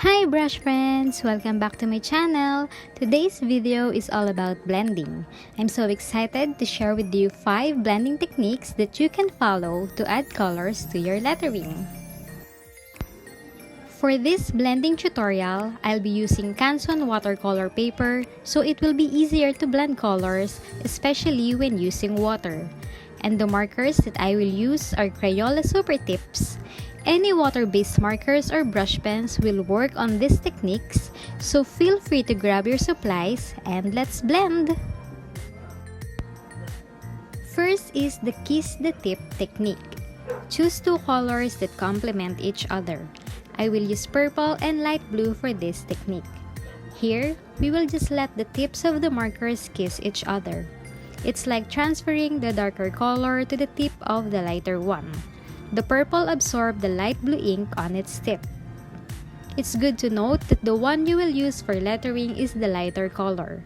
Hi brush friends! Welcome back to my channel. Today's video is all about blending. I'm so excited to share with you 5 blending techniques that you can follow to add colors to your lettering. For this blending tutorial, I'll be using Canson watercolor paper so it will be easier to blend colors, especially when using water. And the markers that I will use are Crayola SuperTips. Any water-based markers or brush pens will work on these techniques, so feel free to grab your supplies and let's blend! First is the kiss the tip technique. Choose 2 colors that complement each other. I will use purple and light blue for this technique. Here, we will just let the tips of the markers kiss each other. It's like transferring the darker color to the tip of the lighter one. The purple absorbs the light blue ink on its tip. It's good to note that the one you will use for lettering is the lighter color.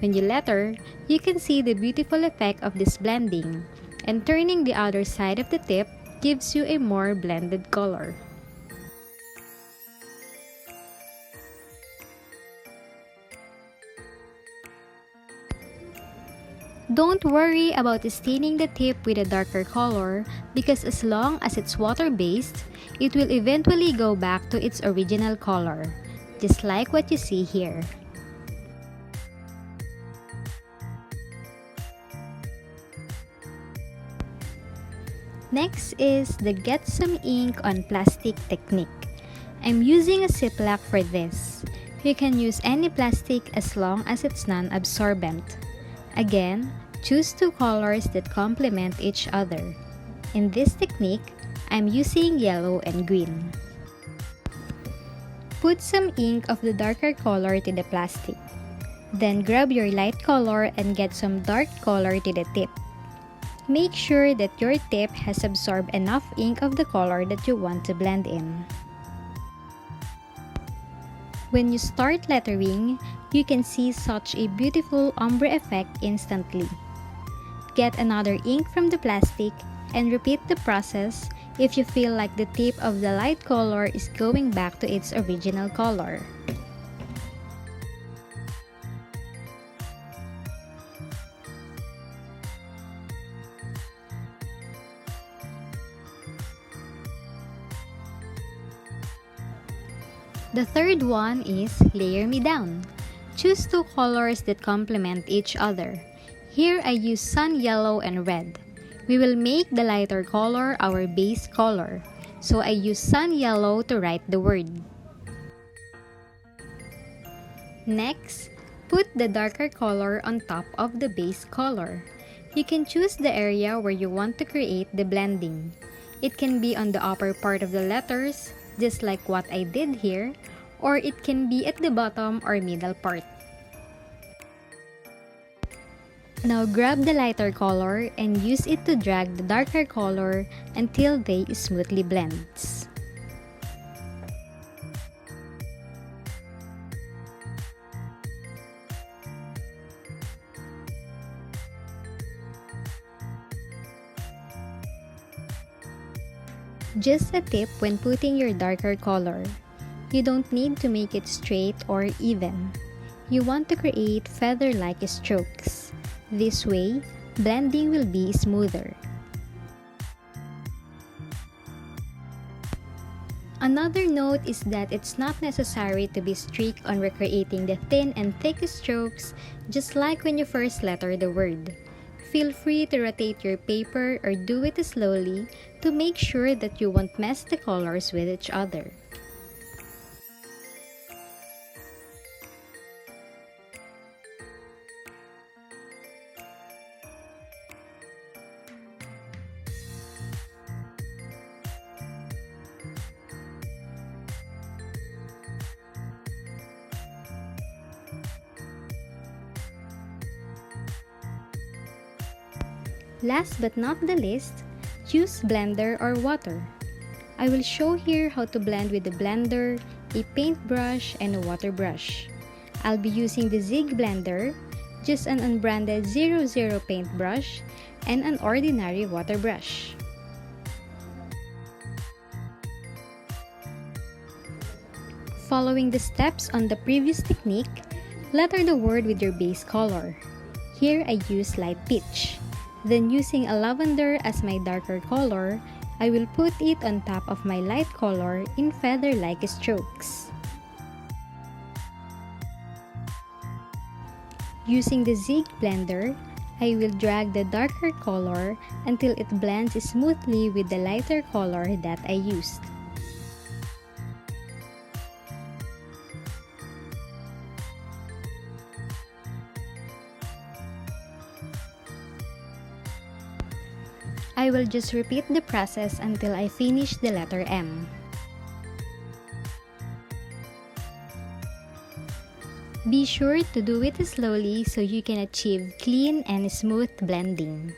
When you letter, you can see the beautiful effect of this blending, and turning the other side of the tip gives you a more blended color. Don't worry about staining the tip with a darker color because as long as it's water-based, it will eventually go back to its original color, just like what you see here. Next is the get some ink on plastic technique. I'm using a Ziploc for this. You can use any plastic as long as it's non-absorbent. Again, choose 2 colors that complement each other. In this technique, I'm using yellow and green. Put some ink of the darker color to the plastic. Then grab your light color and get some dark color to the tip. Make sure that your tip has absorbed enough ink of the color that you want to blend in. When you start lettering, you can see such a beautiful ombre effect instantly. Get another ink from the plastic and repeat the process if you feel like the tip of the light color is going back to its original color. The third one is layer me down. Choose 2 colors that complement each other. Here I use sun yellow and red. We will make the lighter color our base color, so I use sun yellow to write the word. Next, put the darker color on top of the base color. You can choose the area where you want to create the blending. It can be on the upper part of the letters, just like what I did here, or it can be at the bottom or middle part. Now grab the lighter color and use it to drag the darker color until they smoothly blends. Just a tip when putting your darker color. You don't need to make it straight or even. You want to create feather-like strokes. This way, blending will be smoother. Another note is that it's not necessary to be strict on recreating the thin and thick strokes, just like when you first letter the word. Feel free to rotate your paper or do it slowly to make sure that you won't mess the colors with each other. Last but not the least, choose blender or water. I will show here how to blend with a blender, a paintbrush, and a water brush. I'll be using the Zig blender, just an unbranded 00 paintbrush, and an ordinary water brush. Following the steps on the previous technique, letter the word with your base color. Here I use light peach. Then using a lavender as my darker color, I will put it on top of my light color in feather-like strokes. Using the Zig blender, I will drag the darker color until it blends smoothly with the lighter color that I used. I will just repeat the process until I finish the letter M. Be sure to do it slowly so you can achieve clean and smooth blending.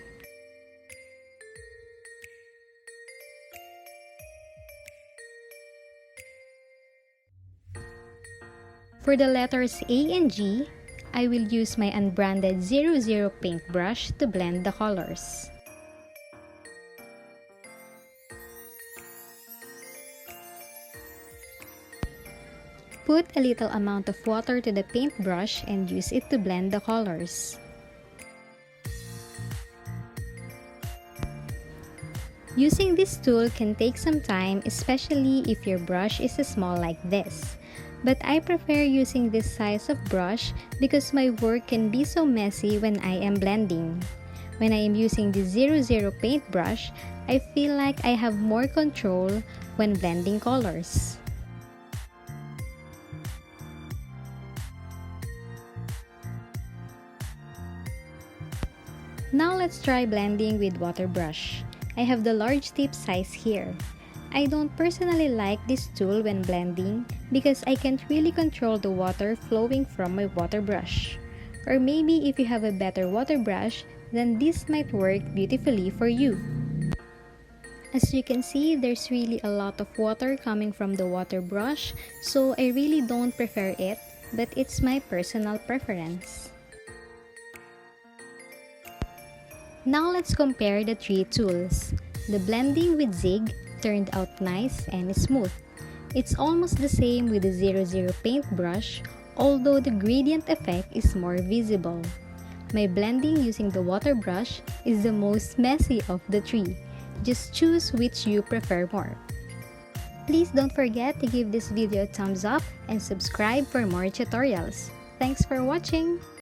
For the letters A and G, I will use my unbranded 00 paintbrush to blend the colors. Put a little amount of water to the paintbrush and use it to blend the colors. Using this tool can take some time, especially if your brush is small like this. But I prefer using this size of brush because my work can be so messy when I am blending. When I am using the 00 paintbrush, I feel like I have more control when blending colors. Now let's try blending with water brush. I have the large tip size here. I don't personally like this tool when blending because I can't really control the water flowing from my water brush. Or maybe if you have a better water brush, then this might work beautifully for you. As you can see, there's really a lot of water coming from the water brush, so I really don't prefer it, but it's my personal preference. Now let's compare the three tools. The blending with Zig turned out nice and smooth. It's almost the same with the 00 paintbrush, although the gradient effect is more visible. My blending using the water brush is the most messy of the three. Just choose which you prefer more. Please don't forget to give this video a thumbs up and subscribe for more tutorials. Thanks for watching!